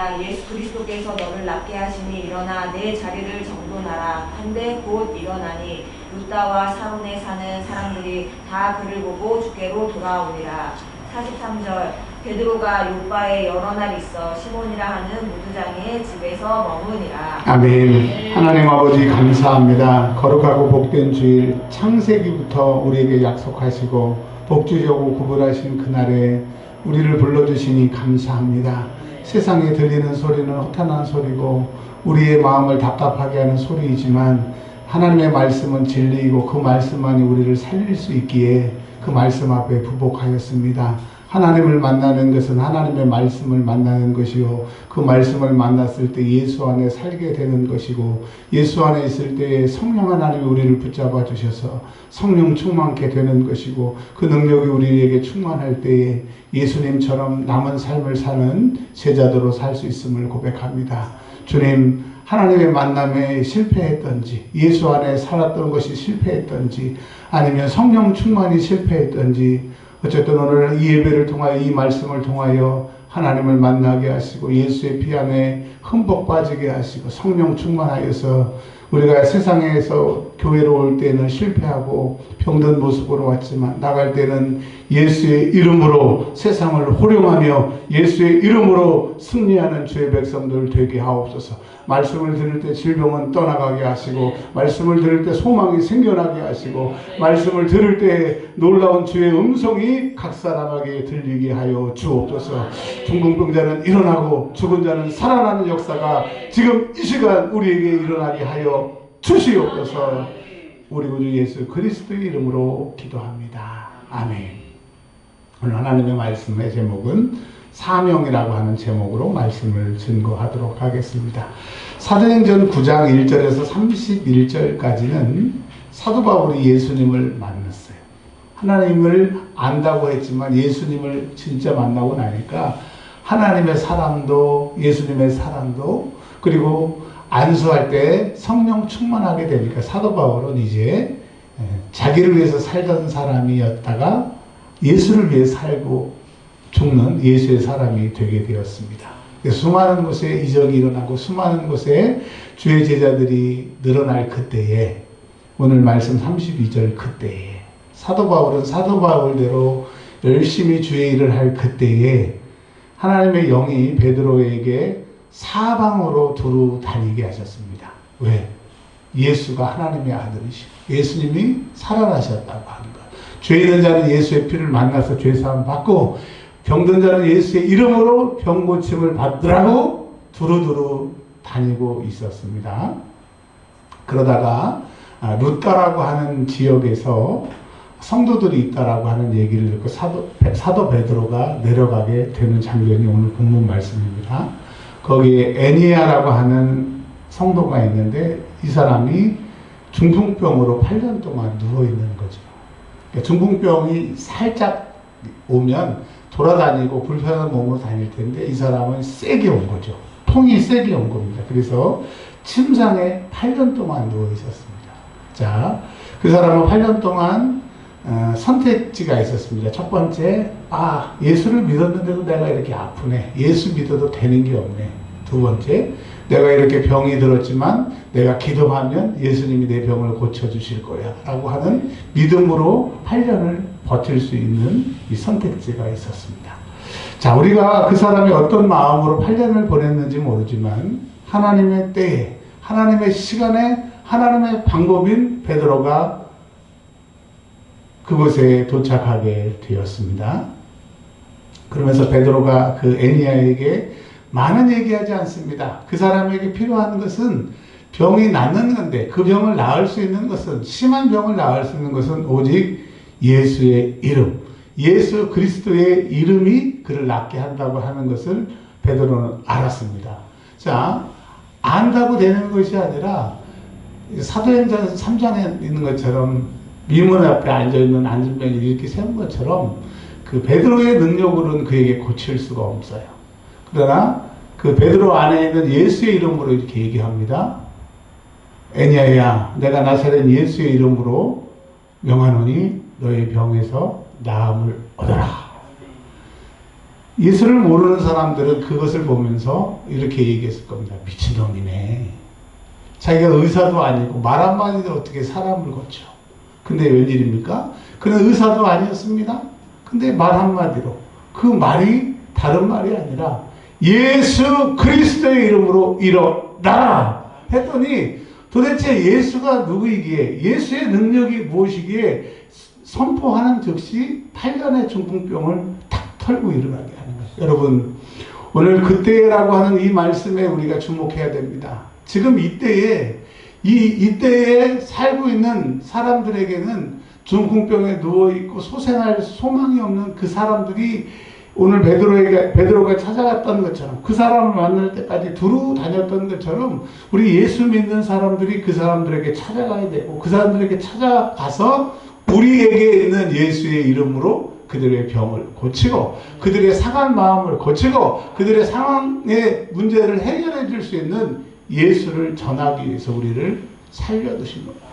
아니라 예수 그리스도께서 너를 낫게 하시니 일어나 내 자리를 정돈하라 한데 곧 일어나니 루다와 사론에 사는 사람들이 다 그를 보고 주께로 돌아오니라. 43절 베드로가 요바에 여러 날 있어 시몬이라 하는 무두장의 집에서 머무니라. 아멘. 하나님 아버지 감사합니다. 거룩하고 복된 주일 창세기부터 우리에게 약속하시고 복주시고 구분하신 그날에 우리를 불러주시니 감사합니다. 세상에 들리는 소리는 허탄한 소리고 우리의 마음을 답답하게 하는 소리이지만 하나님의 말씀은 진리이고 그 말씀만이 우리를 살릴 수 있기에 그 말씀 앞에 부복하였습니다. 하나님을 만나는 것은 하나님의 말씀을 만나는 것이요 그 말씀을 만났을 때 예수 안에 살게 되는 것이고 예수 안에 있을 때에 성령 하나님이 우리를 붙잡아 주셔서 성령 충만케 되는 것이고 그 능력이 우리에게 충만할 때에 예수님처럼 남은 삶을 사는 제자도로 살 수 있음을 고백합니다. 주님, 하나님의 만남에 실패했던지 예수 안에 살았던 것이 실패했던지 아니면 성령 충만이 실패했던지 어쨌든 오늘 이 예배를 통하여 이 말씀을 통하여 하나님을 만나게 하시고 예수의 피 안에 흠뻑 빠지게 하시고 성령 충만하여서 우리가 세상에서 교회로 올 때는 실패하고 병든 모습으로 왔지만 나갈 때는 예수의 이름으로 세상을 호령하며 예수의 이름으로 승리하는 주의 백성들 되게 하옵소서. 말씀을 들을 때 질병은 떠나가게 하시고 말씀을 들을 때 소망이 생겨나게 하시고 말씀을 들을 때 놀라운 주의 음성이 각 사람에게 들리게 하여 주옵소서. 중풍병자는 일어나고 죽은 자는 살아나는 역사가 지금 이 시간 우리에게 일어나게 하여 주시옵소서. 우리 구주 예수 그리스도의 이름으로 기도합니다. 아멘. 오늘 하나님의 말씀의 제목은 사명이라고 하는 제목으로 말씀을 증거하도록 하겠습니다. 사도행전 9장 1절에서 31절까지는 사도 바울이 예수님을 만났어요. 하나님을 안다고 했지만 예수님을 진짜 만나고 나니까 하나님의 사랑도 예수님의 사랑도 그리고 안수할 때 성령 충만하게 되니까 사도 바울은 이제 자기를 위해서 살던 사람이었다가 예수를 위해 살고 죽는 예수의 사람이 되게 되었습니다. 수많은 곳에 이적이 일어나고 수많은 곳에 주의 제자들이 늘어날 그때에 오늘 말씀 32절 그때에 사도 바울은 사도 바울대로 열심히 주의 일을 할 그때에 하나님의 영이 베드로에게 사방으로 두루 다니게 하셨습니다. 왜? 예수가 하나님의 아들이시고 예수님이 살아나셨다고 하는 것. 죄 있는 자는 예수의 피를 만나서 죄사함 받고 병든 자는 예수의 이름으로 병고침을 받으라고 두루두루 다니고 있었습니다. 그러다가 루다라고 하는 지역에서 성도들이 있다라고 하는 얘기를 듣고 사도 베드로가 내려가게 되는 장면이 오늘 본문 말씀입니다. 거기에 애니아라고 하는 성도가 있는데 이 사람이 중풍병으로 8년 동안 누워있는 거죠. 그러니까 중풍병이 살짝 오면 돌아다니고 불편한 몸으로 다닐 텐데 이 사람은 세게 온 거죠. 통이 세게 온 겁니다. 그래서 침상에 8년 동안 누워 있었습니다. 자, 그 사람은 8년 동안 선택지가 있었습니다. 첫 번째, 예수를 믿었는데도 내가 이렇게 아프네. 예수 믿어도 되는 게 없네. 두 번째, 내가 이렇게 병이 들었지만 내가 기도하면 예수님이 내 병을 고쳐주실 거야 라고 하는 믿음으로 8년을 버틸 수 있는 이 선택지가 있었습니다. 자, 우리가 그 사람이 어떤 마음으로 8년을 보냈는지 모르지만 하나님의 때에 하나님의 시간에 하나님의 방법인 베드로가 그곳에 도착하게 되었습니다. 그러면서 베드로가 그 애니야에게 많은 얘기하지 않습니다. 그 사람에게 필요한 것은 병이 낫는 건데 그 병을 나을 수 있는 것은 심한 병을 나을 수 있는 것은 오직 예수의 이름, 예수 그리스도의 이름이 그를 낫게 한다고 하는 것을 베드로는 알았습니다. 자, 안다고 되는 것이 아니라 사도행전 3장에 있는 것처럼 미문 앞에 앉아있는 안진병이 이렇게 세운 것처럼 그 베드로의 능력으로는 그에게 고칠 수가 없어요. 그러나 그 베드로 안에 있는 예수의 이름으로 이렇게 얘기합니다. 애니야야, 내가 나사렛 예수의 이름으로 명하노니 너의 병에서 나음을 얻어라. 예수를 모르는 사람들은 그것을 보면서 이렇게 얘기했을 겁니다. 미친놈이네. 자기가 의사도 아니고 말 한마디도 어떻게 사람을 고쳐. 근데 웬일입니까? 그는 의사도 아니었습니다. 근데 말 한마디로 그 말이 다른 말이 아니라 예수 그리스도의 이름으로 일어나라 했더니 도대체 예수가 누구이기에 예수의 능력이 무엇이기에 선포하는 즉시 8년의 중풍병을 탁 털고 일어나게 하는 것이죠. 여러분 오늘 그때라고 하는 이 말씀에 우리가 주목해야 됩니다. 지금 이때에 이때에 살고 있는 사람들에게는 중풍병에 누워있고 소생할 소망이 없는 그 사람들이 오늘 베드로가 찾아갔던 것처럼 그 사람을 만날 때까지 두루 다녔던 것처럼 우리 예수 믿는 사람들이 그 사람들에게 찾아가야 되고 그 사람들에게 찾아가서 우리에게 있는 예수의 이름으로 그들의 병을 고치고 그들의 상한 마음을 고치고 그들의 상황의 문제를 해결해 줄 수 있는 예수를 전하기 위해서 우리를 살려두신 겁니다.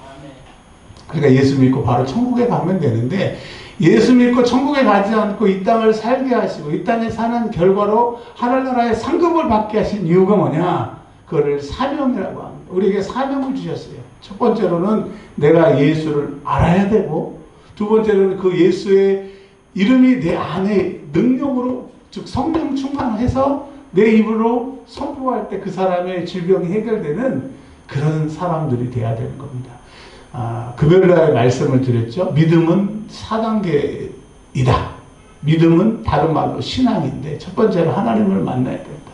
그러니까 예수 믿고 바로 천국에 가면 되는데 예수 믿고 천국에 가지 않고 이 땅을 살게 하시고 이 땅에 사는 결과로 하늘나라의 상급을 받게 하신 이유가 뭐냐? 그거를 사명이라고 합니다. 우리에게 사명을 주셨어요. 첫 번째로는 내가 예수를 알아야 되고 두 번째로는 그 예수의 이름이 내 안에 능력으로 즉 성령 충만해서 내 입으로 선포할 때 그 사람의 질병이 해결되는 그런 사람들이 돼야 되는 겁니다. 금요일날 말씀을 드렸죠. 믿음은 4단계이다. 믿음은 다른 말로 신앙인데 첫 번째로 하나님을 만나야 된다.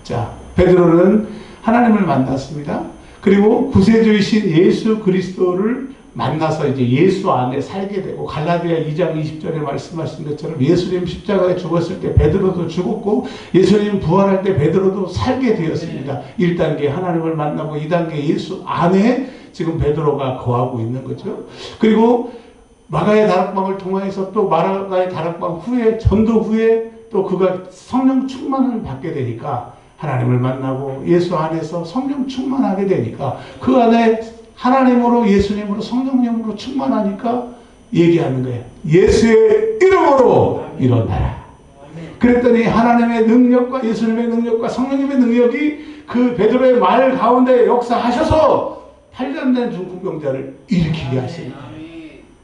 자, 베드로는 하나님을 만났습니다. 그리고 구세주이신 예수 그리스도를 만나서 이제 예수 안에 살게 되고 갈라디아 2장 20절에 말씀하신 것처럼 예수님 십자가에 죽었을 때 베드로도 죽었고 예수님 부활할 때 베드로도 살게 되었습니다. 1단계 하나님을 만나고 2단계 예수 안에 지금 베드로가 거하고 있는 거죠. 그리고 마가의 다락방을 통해서 또 마가의 다락방 후에 전도 후에 또 그가 성령 충만을 받게 되니까 하나님을 만나고 예수 안에서 성령 충만하게 되니까 그 안에 하나님으로 예수님으로 성령님으로 충만하니까 얘기하는 거예요. 예수의 이름으로 일어나라. 그랬더니 하나님의 능력과 예수님의 능력과 성령님의 능력이 그 베드로의 말 가운데 역사하셔서 8년 된 중풍병자를 일으키게 하십니다.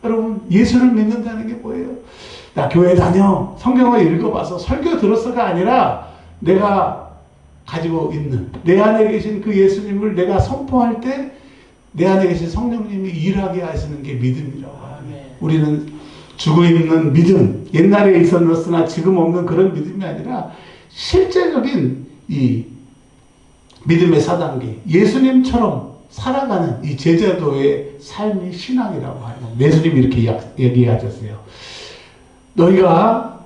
여러분 예수를 믿는다는 게 뭐예요? 나 교회 다녀 성경을 읽어봐서 설교 들었어가 아니라 내가 가지고 있는 내 안에 계신 그 예수님을 내가 선포할 때 내 안에 계신 성령님이 일하게 하시는 게 믿음이라고 합니다. 우리는 죽어있는 믿음, 옛날에 있었으나 지금 없는 그런 믿음이 아니라 실제적인 이 믿음의 4단계, 예수님처럼 살아가는 이 제자도의 삶이 신앙이라고 합니다. 예수님이 이렇게 얘기하셨어요. 너희가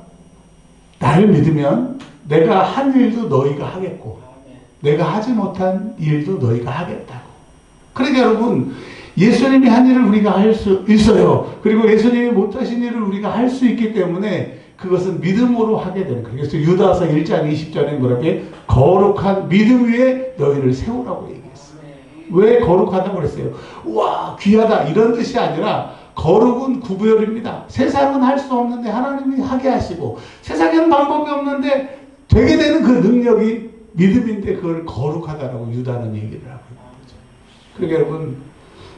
나를 믿으면 내가 한 일도 너희가 하겠고 내가 하지 못한 일도 너희가 하겠다고. 그러니까 여러분 예수님이 한 일을 우리가 할 수 있어요. 그리고 예수님이 못하신 일을 우리가 할 수 있기 때문에 그것은 믿음으로 하게 되는 거예요. 그래서 유다서 1장 20절에 뭐라게 거룩한 믿음 위에 너희를 세우라고 얘기했어요. 왜 거룩하다고 그랬어요? 와 귀하다 이런 뜻이 아니라 거룩은 구별입니다. 세상은 할 수 없는데 하나님이 하게 하시고 세상에는 방법이 없는데 되게 되는 그 능력이 믿음인데 그걸 거룩하다라고 유다는 얘기를 하고 있는 거죠. 그러니까 여러분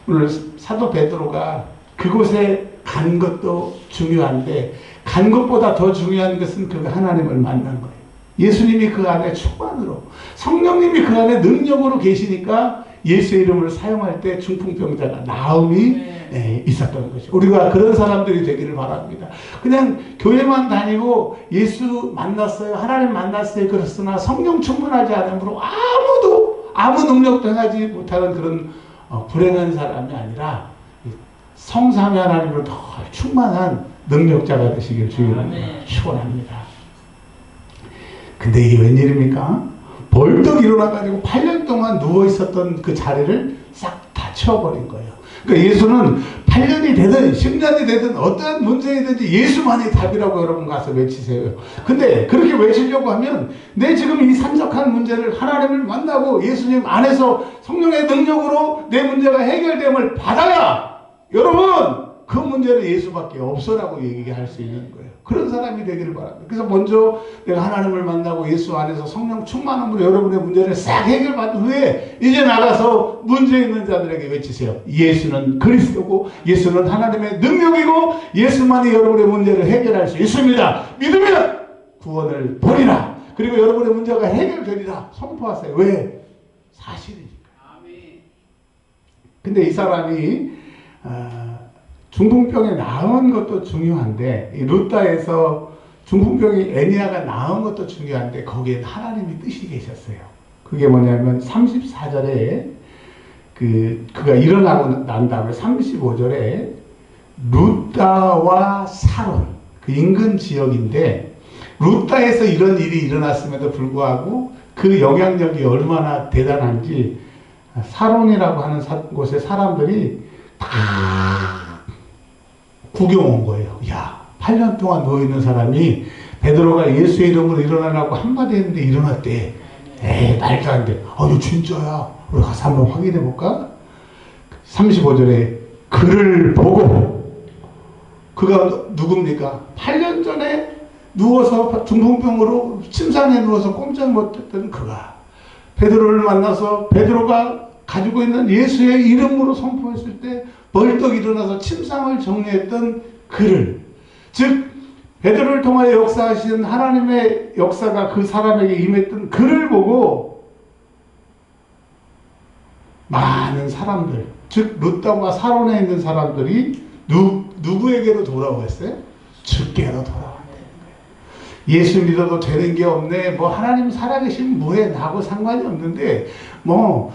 오늘 사도 베드로가 그곳에 간 것도 중요한데 간 것보다 더 중요한 것은 그가 하나님을 만난 거예요. 예수님이 그 안에 충만으로 성령님이 그 안에 능력으로 계시니까 예수의 이름을 사용할 때 중풍병자가 나음이 있었던 거죠. 우리가 그런 사람들이 되기를 바랍니다. 그냥 교회만 다니고 예수 만났어요. 하나님 만났어요. 그렇으나 성령 충만하지 않으므로 아무 능력도 행하지 못하는 그런 불행한 사람이 아니라 성삼위 하나님으로 더 충만한 능력자가 되시길 주의로 축원합니다. 근데 이게 웬일입니까? 벌떡 일어나가지고 8년 동안 누워있었던 그 자리를 싹 다 치워버린 거예요. 그러니까 예수는 8년이 되든 10년이 되든 어떤 문제이든지 예수만이 답이라고 여러분 가서 외치세요. 근데 그렇게 외치려고 하면 내 지금 이 산적한 문제를 하나님을 만나고 예수님 안에서 성령의 능력으로 내 문제가 해결됨을 받아야 여러분 그 문제는 예수밖에 없어라고 얘기할 수 있는 거예요. 그런 사람이 되기를 바랍니다. 그래서 먼저 내가 하나님을 만나고 예수 안에서 성령 충만함으로 여러분의 문제를 싹 해결받은 후에 이제 나가서 문제 있는 자들에게 외치세요. 예수는 그리스도고 예수는 하나님의 능력이고 예수만이 여러분의 문제를 해결할 수 있습니다. 믿으면 구원을 보리라. 그리고 여러분의 문제가 해결되리라. 선포하세요. 왜? 사실이니까. 근데 이 사람이 중풍병에 나은 것도 중요한데 이 루다에서 중풍병이 애니아가 나은 것도 중요한데 거기에 하나님의 뜻이 계셨어요. 그게 뭐냐면 34절에 그가 일어나고 난 다음에 35절에 루다와 사론 그 인근 지역인데 루다에서 이런 일이 일어났음에도 불구하고 그 영향력이 얼마나 대단한지 사론이라고 하는 곳의 사람들이 다 구경 온 거예요. 야, 8년 동안 누워있는 사람이 베드로가 예수의 이름으로 일어나라고 한마디 했는데 일어났대. 에이, 말도 안 돼. 이거 진짜야. 우리 가서 한번 확인해 볼까? 35절에 그를 보고 그가 누굽니까? 8년 전에 누워서 중풍병으로 침상에 누워서 꼼짝 못했던 그가 베드로를 만나서 베드로가 가지고 있는 예수의 이름으로 선포했을 때 벌떡 일어나서 침상을 정리했던 그를, 즉 베드로를 통하여 역사하신 하나님의 역사가 그 사람에게 임했던 그를 보고 많은 사람들, 즉 루다와 사론에 있는 사람들이 누구에게로 돌아왔어요? 주께로 돌아왔대요. 예수 믿어도 되는 게 없네. 뭐 하나님 살아계시면 뭐해? 나하고 상관이 없는데 뭐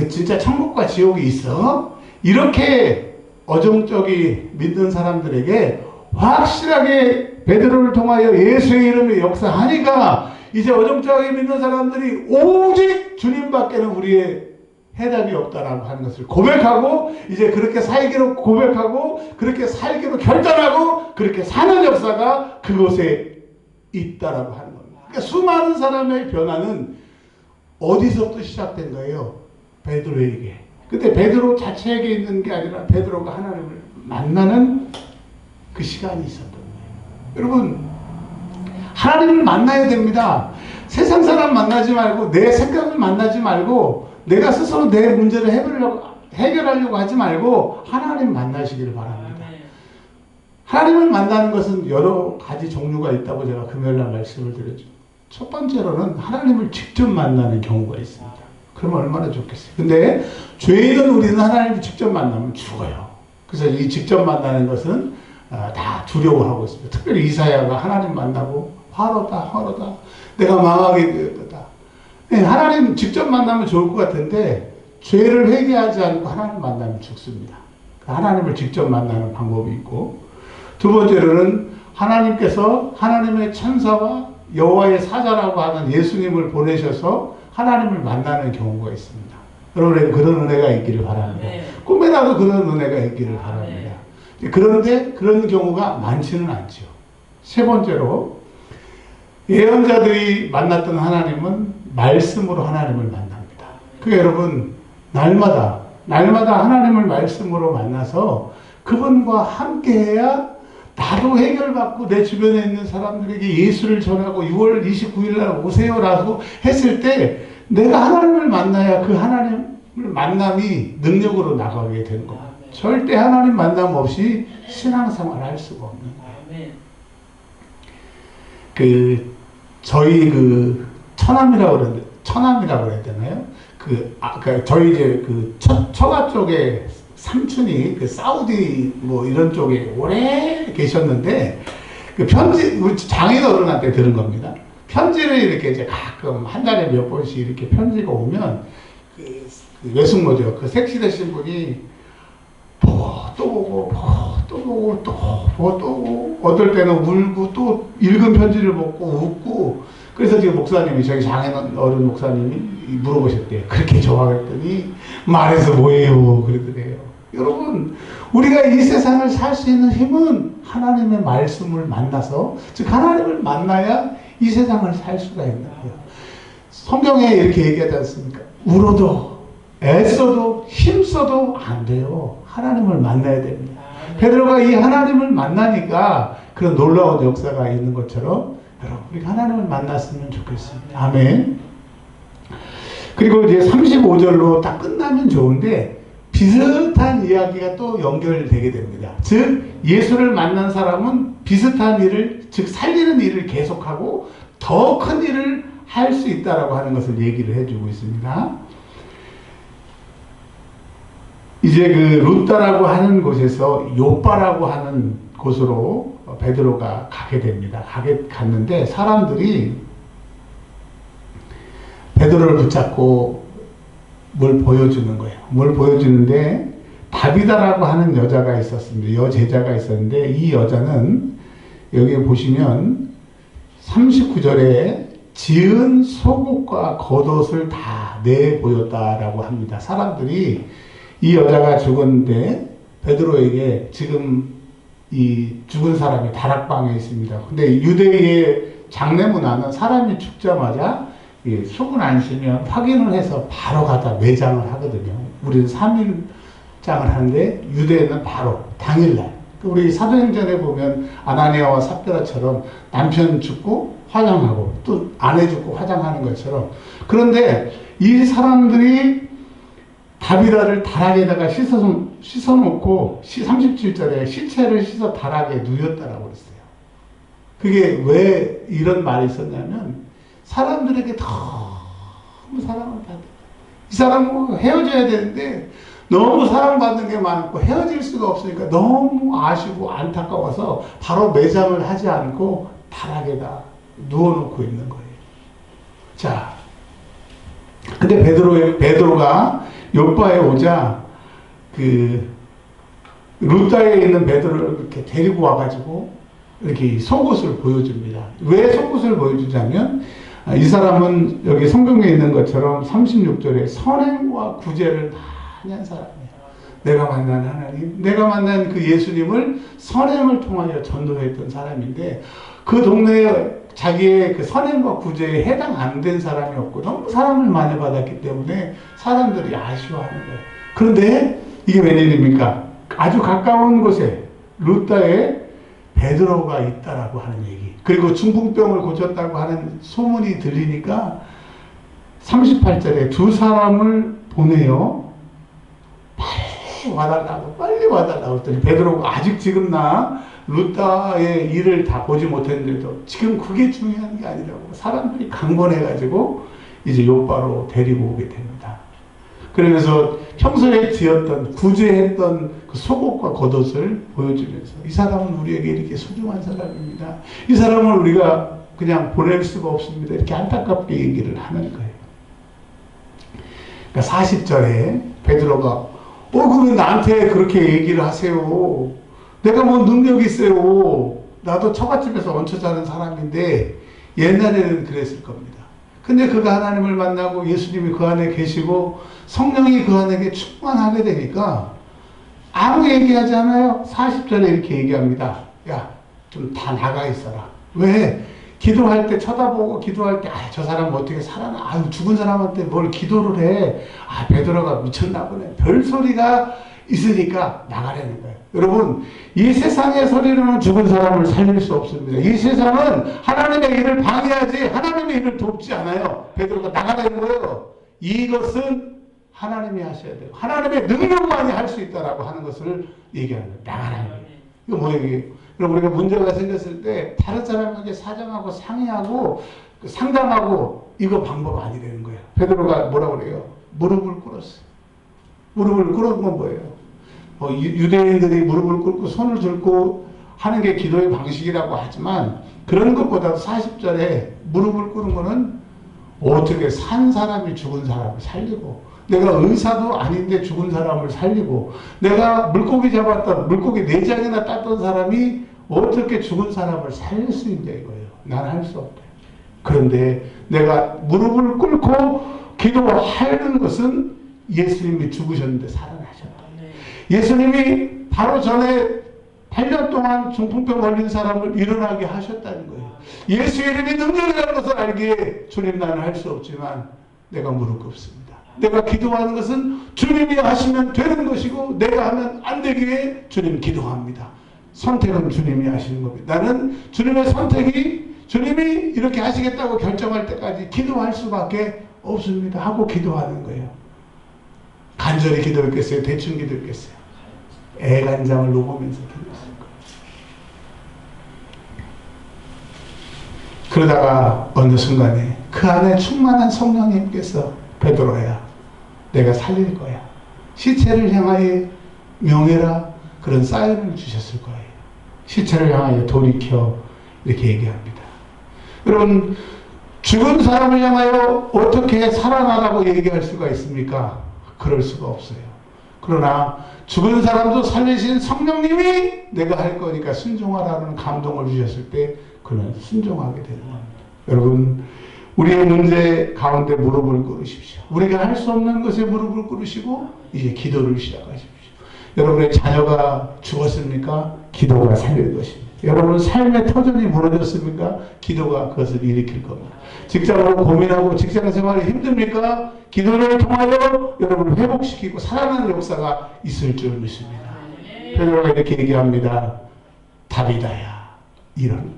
진짜 천국과 지옥이 있어? 이렇게 어정쩡히 믿는 사람들에게 확실하게 베드로를 통하여 예수의 이름의 역사하니까 이제 어정쩡하게 믿는 사람들이 오직 주님밖에는 우리의 해답이 없다라고 하는 것을 고백하고 이제 그렇게 살기로 고백하고 그렇게 살기로 결단하고 그렇게 사는 역사가 그곳에 있다라고 하는 겁니다. 그러니까 수많은 사람의 변화는 어디서부터 시작된 거예요? 베드로에게. 근데 베드로 자체에게 있는 게 아니라 베드로가 하나님을 만나는 그 시간이 있었던 거예요. 여러분, 하나님을 만나야 됩니다. 세상 사람 만나지 말고 내 생각을 만나지 말고 내가 스스로 내 문제를 해결하려고 하지 말고 하나님 만나시기를 바랍니다. 하나님을 만나는 것은 여러 가지 종류가 있다고 제가 금요일날 말씀을 드렸죠. 첫 번째로는 하나님을 직접 만나는 경우가 있습니다. 그러면 얼마나 좋겠어요. 근데 죄인은 우리는 하나님을 직접 만나면 죽어요. 그래서 이 직접 만나는 것은 다 두려워하고 있습니다. 특별히 이사야가 하나님 만나고 화로다 내가 망하게 되었다. 네, 하나님 직접 만나면 좋을 것 같은데 죄를 회개하지 않고 하나님 만나면 죽습니다. 하나님을 직접 만나는 방법이 있고 두 번째로는 하나님께서 하나님의 천사와 여호와의 사자라고 하는 예수님을 보내셔서 하나님을 만나는 경우가 있습니다. 여러분에게 그런 은혜가 있기를 바랍니다. 꿈에라도 그런 은혜가 있기를 바랍니다. 그런데 그런 경우가 많지는 않죠. 세 번째로 예언자들이 만났던 하나님은 말씀으로 하나님을 만납니다. 그게 여러분 날마다 하나님을 말씀으로 만나서 그분과 함께해야 나도 해결받고 내 주변에 있는 사람들에게 예수를 전하고 6월 29일 날 오세요라고 했을 때 내가 하나님을 만나야 그 하나님을 만남이 능력으로 나가게 되는 겁니다. 절대 하나님 만남 없이 신앙생활을 할 수가 없는 거예요. 저희 처남이라고 그래야 되나요? 저희 이제 처가 쪽에 삼촌이 사우디 뭐 이런 쪽에 오래 계셨는데 우리 장인어른한테 들은 겁니다. 편지를 이렇게 이제 가끔 한 달에 몇 번씩 이렇게 편지가 오면 외숙모죠. 그 색시되신 분이 보고 어떨 때는 울고 또 읽은 편지를 보고 웃고 그래서 지금 목사님이 저희 장인어른 목사님이 물어보셨대요. 그렇게 좋아했더니 말해서 뭐예요? 그러더래요. 여러분 우리가 이 세상을 살 수 있는 힘은 하나님의 말씀을 만나서 즉 하나님을 만나야 이 세상을 살 수가 있는 거예요. 성경에 이렇게 얘기하지 않습니까? 울어도 애써도 힘써도 안 돼요. 하나님을 만나야 됩니다. 베드로가 이 하나님을 만나니까 그런 놀라운 역사가 있는 것처럼 여러분 우리 하나님을 만났으면 좋겠습니다. 아멘. 그리고 이제 35절로 딱 끝나면 좋은데 비슷한 이야기가 또 연결되게 됩니다. 즉 예수를 만난 사람은 비슷한 일을, 즉 살리는 일을 계속하고 더 큰 일을 할 수 있다라고 하는 것을 얘기를 해주고 있습니다. 이제 그 루다라고 하는 곳에서 요빠라고 하는 곳으로 베드로가 가게 됩니다. 갔는데 사람들이 베드로를 붙잡고 뭘 보여주는 거예요. 뭘 보여주는데 다비다라고 하는 여자가 있었습니다. 여제자가 있었는데 이 여자는 여기 보시면 39절에 지은 속옷과 겉옷을 다 내보였다라고 합니다. 사람들이 이 여자가 죽었는데 베드로에게 지금 이 죽은 사람이 다락방에 있습니다. 근데 유대의 장례 문화는 사람이 죽자마자 속은 안 쉬면 확인을 해서 바로 가다 매장을 하거든요. 우리는 3일장을 하는데 유대는 바로 당일날. 우리 사도행전에 보면 아나니아와 삽비라처럼 남편 죽고 화장하고 또 아내 죽고 화장하는 것처럼. 그런데 이 사람들이 다비다를 다락에다가 씻어놓고 37절에 시체를 씻어 다락에 누였다라고 그랬어요. 그게 왜 이런 말이 있었냐면 사람들에게 너무 사랑을 받아. 이 사람은 헤어져야 되는데 너무 사랑받는 게 많고 헤어질 수가 없으니까 너무 아쉬고 안타까워서 바로 매장을 하지 않고 다락에다 누워놓고 있는 거예요. 자, 근데 베드로가 요빠에 오자 그 루다에 있는 베드로를 이렇게 데리고 와가지고 이렇게 속옷을 보여줍니다. 왜 속옷을 보여주냐면 이 사람은 여기 성경에 있는 것처럼 36절에 선행과 구제를 많이 한 사람이에요. 내가 만난 하나님, 내가 만난 그 예수님을 선행을 통하여 전도했던 사람인데 그 동네에 자기의 그 선행과 구제에 해당 안 된 사람이 없고 너무 사랑을 많이 받았기 때문에 사람들이 아쉬워하는 거예요. 그런데 이게 웬일입니까? 아주 가까운 곳에 루다에 베드로가 있다라고 하는 얘기. 그리고 중풍병을 고쳤다고 하는 소문이 들리니까 38절에 두 사람을 보내요. 빨리 와달라고 했더니 베드로가 아직 지금 나 루다의 일을 다 보지 못했는데도 지금 그게 중요한 게 아니라고 사람들이 강권해가지고 이제 요바로 데리고 오게 됩니다. 그러면서 평소에 지었던 구제했던 그 속옷과 겉옷을 보여주면서 이 사람은 우리에게 이렇게 소중한 사람입니다. 이 사람을 우리가 그냥 보낼 수가 없습니다. 이렇게 안타깝게 얘기를 하는 거예요. 그러니까 40절에 베드로가 그러면 나한테 그렇게 얘기를 하세요. 내가 뭐 능력이 있어요. 나도 처갓집에서 얹혀 자는 사람인데 옛날에는 그랬을 겁니다. 근데 그가 하나님을 만나고 예수님이 그 안에 계시고 성령이 그 안에 충만하게 되니까 아무 얘기하지 않아요. 40절에 이렇게 얘기합니다. 야, 좀 다 나가 있어라. 왜? 기도할 때 쳐다보고 기도할 때 저 사람 어떻게 살아나? 죽은 사람한테 뭘 기도를 해? 베드로가 미쳤나 보네. 별소리가 있으니까 나가라는 거예요. 여러분, 이 세상의 소리로는 죽은 사람을 살릴 수 없습니다. 이 세상은 하나님의 일을 방해하지 하나님의 일을 돕지 않아요. 베드로가 나가라는 거예요. 이것은 하나님이 하셔야 돼요. 하나님의 능력만이 할 수 있다라고 하는 것을 얘기하는 거예요. 나가라는 거예요. 이거 뭐예요? 그럼 우리가 문제가 생겼을 때 다른 사람에게 사정하고 상의하고 상담하고 이거 방법 아니라는 거예요. 베드로가 뭐라고 그래요? 무릎을 꿇었어요. 무릎을 꿇은 건 뭐예요? 유대인들이 무릎을 꿇고 손을 들고 하는 게 기도의 방식이라고 하지만 그런 것보다 40절에 무릎을 꿇은 거는 어떻게 산 사람이 죽은 사람을 살리고 내가 의사도 아닌데 죽은 사람을 살리고 내가 물고기 잡았던 물고기 4장이나 땄던 사람이 어떻게 죽은 사람을 살릴 수 있냐 이거예요. 난 할 수 없다. 그런데 내가 무릎을 꿇고 기도하는 것은 예수님이 죽으셨는데 살아나셨다. 예수님이 바로 전에 8년 동안 중풍병 걸린 사람을 일어나게 하셨다는 거예요. 예수 이름이 능력이라는 것을 알기에 주님 나는 할 수 없지만 내가 무릎 꿇습니다. 내가 기도하는 것은 주님이 하시면 되는 것이고 내가 하면 안 되기에 주님 기도합니다. 선택은 주님이 하시는 겁니다. 나는 주님의 선택이 주님이 이렇게 하시겠다고 결정할 때까지 기도할 수밖에 없습니다. 하고 기도하는 거예요. 간절히 기도했겠어요? 대충 기도했겠어요? 애간장을 녹으면서 기도했을 거예요. 그러다가 어느 순간에 그 안에 충만한 성령님께서 베드로야, 내가 살릴 거야. 시체를 향하여 명예라, 그런 사인을 주셨을 거예요. 시체를 향하여 돌이켜, 이렇게 얘기합니다. 여러분, 죽은 사람을 향하여 어떻게 살아나라고 얘기할 수가 있습니까? 그럴 수가 없어요. 그러나 죽은 사람도 살리신 성령님이 내가 할 거니까 순종하라는 감동을 주셨을 때 그는 순종하게 되는 겁니다. 여러분, 우리의 문제 가운데 무릎을 꿇으십시오. 우리가 할 수 없는 것에 무릎을 꿇으시고 이제 기도를 시작하십시오. 여러분의 자녀가 죽었습니까? 기도가 살릴 것입니다. 여러분 삶의 터전이 무너졌습니까? 기도가 그것을 일으킬 겁니다. 직장으로 고민하고 직장 생활이 힘듭니까? 기도를 통하여 여러분을 회복시키고 살아나는 역사가 있을 줄 믿습니다. 베드로가 이렇게 얘기합니다. 다비다야, 일어나라.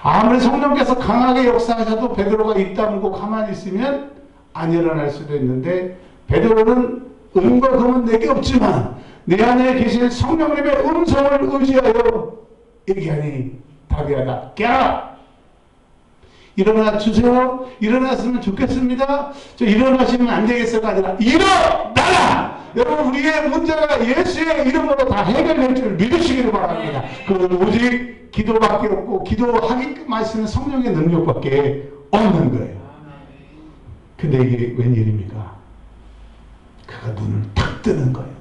아무리 성령께서 강하게 역사하셔도 베드로가 입 다물고 가만히 있으면 안 일어날 수도 있는데, 베드로는 은과 금은 내게 없지만 내 안에 계신 성령님의 음성을 의지하여 얘기하니, 다비야다, 깨라! 일어나 주세요. 일어났으면 좋겠습니다. 저 일어나시면 안 되겠어가 아니라 일어나라! 여러분, 우리의 문제가 예수의 이름으로 다 해결될 줄 믿으시기를 바랍니다. 그건 오직 기도밖에 없고 기도하게끔 하시는 성령의 능력밖에 없는 거예요. 근데 이게 웬일입니까? 그가 눈을 탁 뜨는 거예요.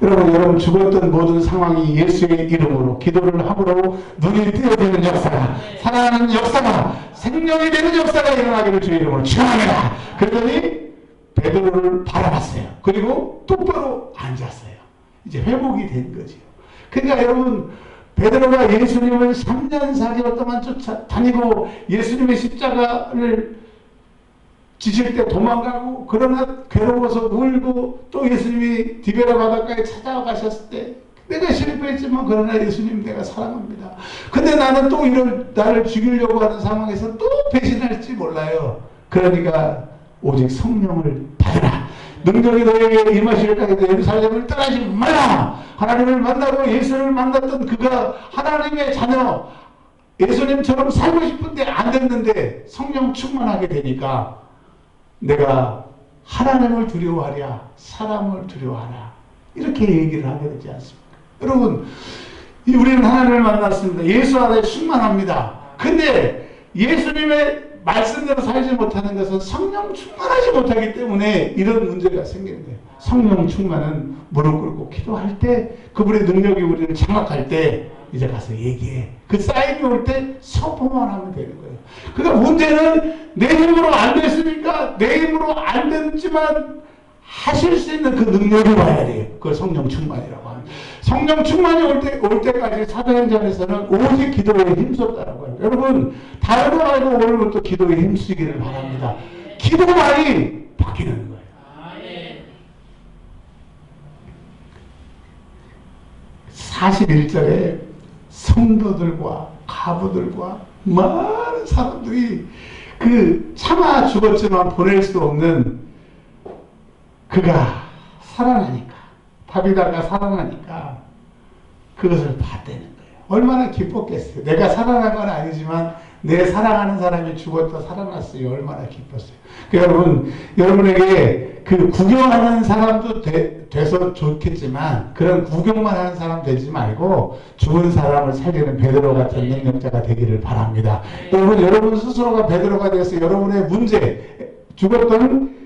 여러분 죽었던 모든 상황이 예수의 이름으로 기도를 함으로 눈이 뜨여지는 역사가, 살아나는 역사가, 생명이 되는 역사가 일어나기를 주의 이름으로 축원합니다. 그러더니 베드로를 바라봤어요. 그리고 똑바로 앉았어요. 이제 회복이 된 거죠. 그러니까 여러분, 베드로가 예수님을 3년 4개월 동안 쫓아다니고 예수님의 십자가를 지실 때 도망가고, 그러나 괴로워서 울고, 또 예수님이 디베라 바닷가에 찾아가셨을 때 내가 실패했지만 그러나 예수님 내가 사랑합니다. 근데 나는 또 나를 죽이려고 하는 상황에서 또 배신할지 몰라요. 그러니까 오직 성령을 받으라. 능력이 너에게 임하실 때에도 예루살렘을 떠나지 말라. 하나님을 만나고 예수를 만났던 그가 하나님의 자녀, 예수님처럼 살고 싶은데 안 됐는데 성령 충만하게 되니까 내가 하나님을 두려워하랴, 사람을 두려워하라, 이렇게 얘기를 하게 되지 않습니까? 여러분, 우리는 하나님을 만났습니다. 예수 안에 충만합니다. 근데 예수님의 말씀대로 살지 못하는 것은 성령 충만하지 못하기 때문에 이런 문제가 생기는 거예요. 성령 충만은 무릎 꿇고 기도할 때, 그분의 능력이 우리를 장악할 때 이제 가서 얘기해. 그 사인이 올 때 선포만 하면 되는 거예요. 그러니까 문제는 내 힘으로 안 됐으니까 내 힘으로 안 됐지만 하실 수 있는 그 능력이 와야 돼요. 그걸 성령 충만이라고 합니다. 성령 충만이 올 때까지 사도행전에서는 오직 기도에 힘썼다라고 합니다. 여러분, 다른 거 말고 오늘부터 기도에 힘쓰기를 바랍니다. 기도만이 바뀌는 거예요. 41절에 성도들과 가부들과 많은 사람들이 그 차마 죽었지만 보낼 수 없는 그가 살아나니까, 다비다가 살아나니까 그것을 봤다는 거예요. 얼마나 기뻤겠어요. 내가 살아난 건 아니지만 내 사랑하는 사람이 죽었다 살아났어요. 얼마나 기뻤어요. 그러니까 여러분에게 그 구경하는 사람도 돼서 좋겠지만 그런 구경만 하는 사람 되지 말고 죽은 사람을 살리는 베드로 같은 능력자가 되기를 바랍니다. 여러분 스스로가 베드로가 되어서 여러분의 문제, 죽었던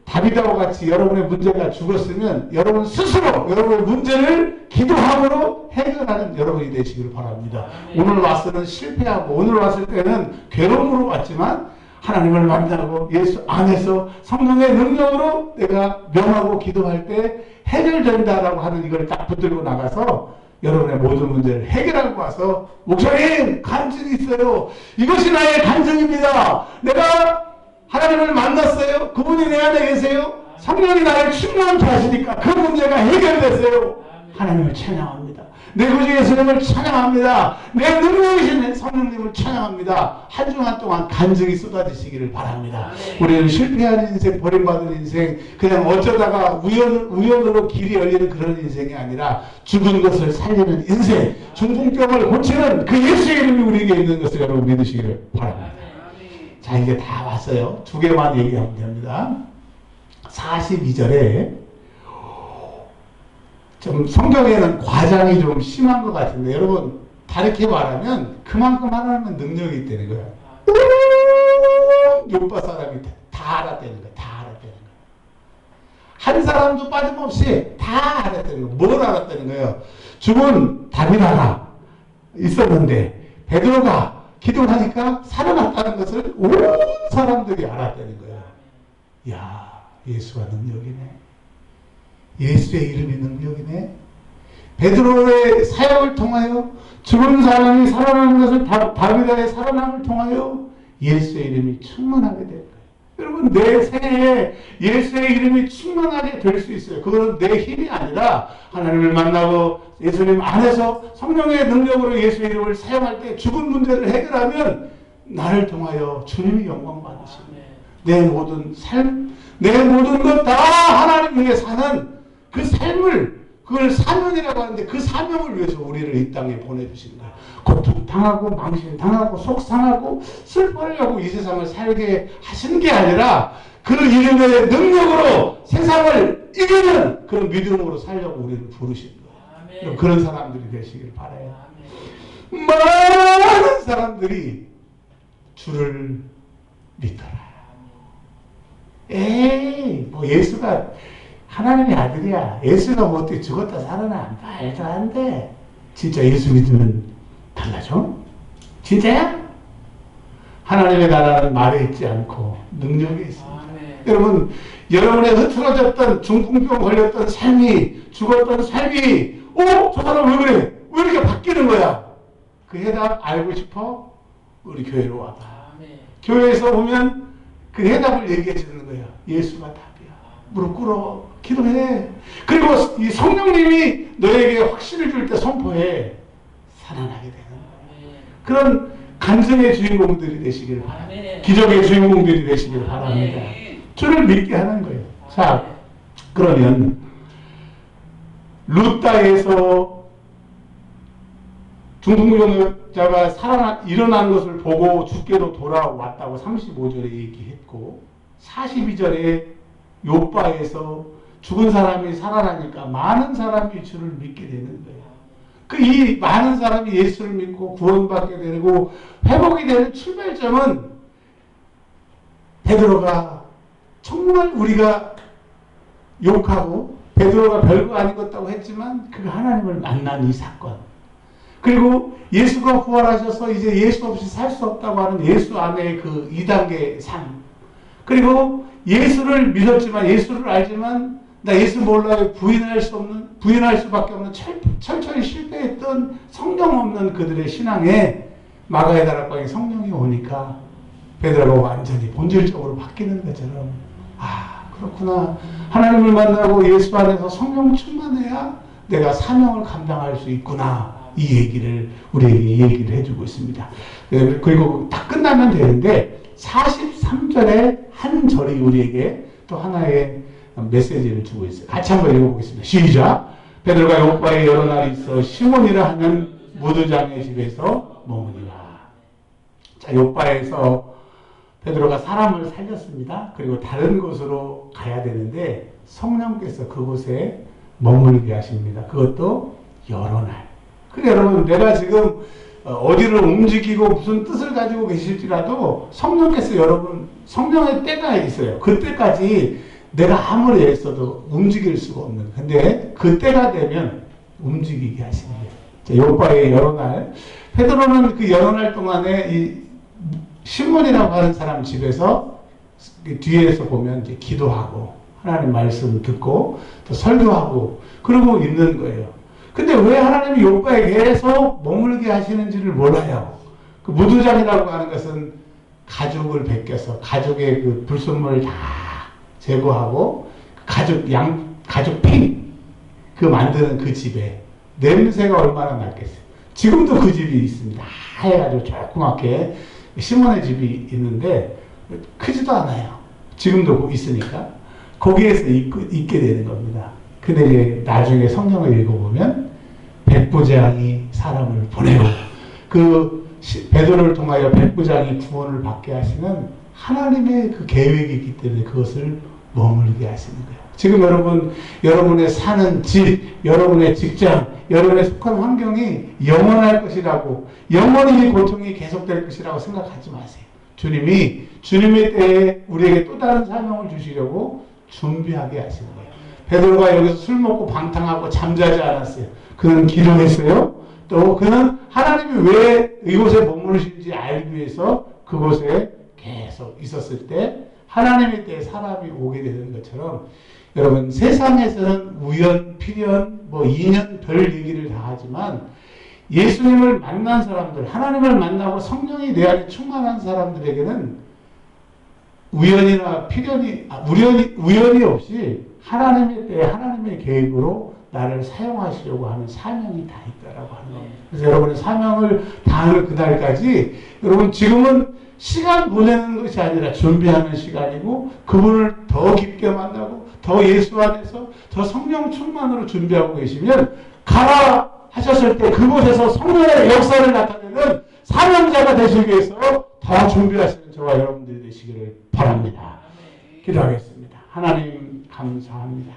다비다와 같이 여러분의 문제가 죽었으면 여러분 스스로 여러분의 문제를 기도함으로 해결하는 여러분이 되시기를 바랍니다. 오늘 와서는 실패하고, 오늘 왔을 때는 괴로움으로 왔지만 하나님을 만나고 예수 안에서 성령의 능력으로 내가 명하고 기도할 때 해결된다라고 하는 이걸 딱 붙들고 나가서 여러분의 모든 문제를 해결하고 와서, 목사님 간증이 있어요. 이것이 나의 간증입니다. 내가 하나님을 만났어요. 그분이 내 안에 계세요. 성령이 나를 충만케 하시니까 그 문제가 해결됐어요. 하나님을 찬양합니다. 내 구주 예수님을 찬양합니다. 내 능력이신 성령님을 찬양합니다. 한 주간 동안 간증이 쏟아지시기를 바랍니다. 우리는 실패하는 인생, 버림받은 인생, 그냥 어쩌다가 우연으로 길이 열리는 그런 인생이 아니라 죽은 것을 살리는 인생, 중풍병을 고치는 그 예수의 이름이 우리에게 있는 것을 여러분 믿으시기를 바랍니다. 자, 이제 다 왔어요. 두 개만 얘기하면 됩니다. 42절에 좀 성경에는 과장이 좀 심한 것 같은데 여러분 다르게 말하면 그만큼 하나님은 능력이 있다는 거예요. 요파 사람이 다 알았다는 거예요. 다 알았다는 거예요. 한 사람도 빠짐없이 다 알았다는 거예요. 뭘 알았다는 거예요? 죽은 다비라가 있었는데 베드로가 기도하니까 살아났다는 것을 온 사람들이 알았다는 거예요. 이야, 예수가 능력이네. 예수의 이름이 능력이네. 베드로의 사역을 통하여 죽은 사람이 살아나는 것을 다비다의 살아남을 통하여 예수의 이름이 충만하게 될 거예요. 여러분 내 생애에 예수의 이름이 충만하게 될 수 있어요. 그건 내 힘이 아니라 하나님을 만나고 예수님 안에서 성령의 능력으로 예수의 이름을 사용할 때 죽은 문제를 해결하면 나를 통하여 주님이 영광 받으십니다. 내 모든 삶, 내 모든 것 다 하나님 위해 사는 그 삶을, 그걸 사명이라고 하는데 그 사명을 위해서 우리를 이 땅에 보내주신 거예요. 고통당하고 망신당하고 속상하고 슬퍼를 하고 이 세상을 살게 하신 게 아니라 그 이름의 능력으로 세상을 이기는 그런 믿음으로 살려고 우리를 부르신 거예요. 그런 사람들이 되시길 바라요. 많은 사람들이 주를 믿더라. 에이, 뭐 예수가 하나님의 아들이야. 예수가 뭐 어떻게 죽었다 살아나. 말도 안 돼. 진짜 예수 믿으면 달라져? 진짜야? 하나님의 나라는 말에 있지 않고 능력에 있습니다. 여러분, 여러분의 흐트러졌던 중풍병 걸렸던 삶이, 죽었던 삶이 저 사람 왜 그래? 왜 이렇게 바뀌는 거야? 그 해답 알고 싶어? 우리 교회로 와봐. 교회에서 오면 그 해답을 얘기해 주는 거야. 예수가 답이야. 무릎 꿇어. 기도해. 그리고 이 성령님이 너에게 확신을 줄 때 선포해. 살아나게 되는 거야. 그런 간증의 주인공들이 되시길 바랍니다. 기적의 주인공들이 되시길 바랍니다. 주를 믿게 하는 거예요. 자, 그러면 루다에서 중풍병자가 일어난 것을 보고 주께로 돌아왔다고 35절에 얘기했고 42절에 욥바에서 죽은 사람이 살아나니까 많은 사람이 주를 믿게 되는 거예요. 이 많은 사람이 예수를 믿고 구원받게 되고 회복이 되는 출발점은 베드로가 정말 우리가 욕하고 베드로가 별거 아닌 것다고 했지만 그 하나님을 만난 이 사건, 그리고 예수가 부활하셔서 이제 예수 없이 살 수 없다고 하는 예수 안에 그 2단계 삶, 그리고 예수를 믿었지만 예수를 알지만 나 예수 몰라요 부인할 수밖에 없는 철저히 실패했던 성령 없는 그들의 신앙에 마가의 다락방에 성령이 오니까 베드로가 완전히 본질적으로 바뀌는 것처럼 그렇구나. 하나님을 만나고 예수 안에서 성령 충만해야 내가 사명을 감당할 수 있구나. 이 얘기를 우리에게 얘기를 해주고 있습니다. 그리고 다 끝나면 되는데 43절에 한 절이 우리에게 또 하나의 메시지를 주고 있어요. 같이 한번 읽어보겠습니다. 시작. 베드로가 욥바에 여러 날이 있어 시몬이라 하는 무드장의 집에서 머무니라. 자, 욥바에서 베드로가 사람을 살렸습니다. 그리고 다른 곳으로 가야 되는데 성령께서 그곳에 머물게 하십니다. 그것도 여러 날. 그래 여러분, 내가 지금 어디를 움직이고 무슨 뜻을 가지고 계실지라도 성령께서 여러분, 성령의 때가 있어요. 그때까지 내가 아무리 애써도 움직일 수가 없는. 근데 그 때가 되면 움직이게 하시는 거예요. 욥바의 여러 날. 베드로는 그 여러 날 동안에 이 시몬이라고 하는 사람 집에서 뒤에서 보면 이제 기도하고 하나님 말씀 듣고 또 설교하고 그러고 있는 거예요. 근데 왜 하나님이 욥바에 계속 머물게 하시는지를 몰라요. 그 무두장이라고 하는 것은 가족을 베껴서 가족의 그 불순물을 다 제거하고 가족 핑 그 만드는 그 집에 냄새가 얼마나 났겠어요. 지금도 그 집이 있습니다. 하얘가지고 조그맣게 시몬의 집이 있는데 크지도 않아요. 지금도 있으니까 거기에서 있게 되는 겁니다. 근데 이제 나중에 성경을 읽어보면 백부장이 사람을 보내고 그 베드로를 통하여 백부장이 구원을 받게 하시는 하나님의 그 계획이 있기 때문에 그것을 머물게 하시는 거예요. 지금 여러분의 사는 집, 여러분의 직장, 여러분의 속한 환경이 영원할 것이라고, 영원히 이 고통이 계속될 것이라고 생각하지 마세요. 주님의 때에 우리에게 또 다른 사명을 주시려고 준비하게 하시는 거예요. 베드로가 여기서 술 먹고 방탕하고 잠자지 않았어요. 그는 기도했어요. 또 그는 하나님이 왜 이곳에 머무르신지 알기 위해서 그곳에 계속 있었을 때 하나님의 때에 사람이 오게 되는 것처럼 여러분 세상에서는 우연, 필연, 인연 별 얘기를 다 하지만 예수님을 만난 사람들, 하나님을 만나고 성령이 내 안에 충만한 사람들에게는 우연이나 필연이, 우연이 없이 하나님의 때에 하나님의 계획으로 나를 사용하시려고 하는 사명이 다 있다라고 하는 겁니다. 그래서 여러분의 사명을 다하는 그날까지 여러분 지금은 시간 보내는 것이 아니라 준비하는 시간이고 그분을 더 깊게 만나고 더 예수 안에서 더 성령 충만으로 준비하고 계시면 가라 하셨을 때 그곳에서 성령의 역사를 나타내는 사명자가 되시기 위해서 더 준비하시는 저와 여러분들이 되시기를 바랍니다. 기도하겠습니다. 하나님 감사합니다.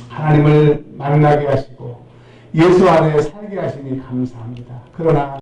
하나님을 만나게 하시고 예수 안에 살게 하시니 감사합니다. 그러나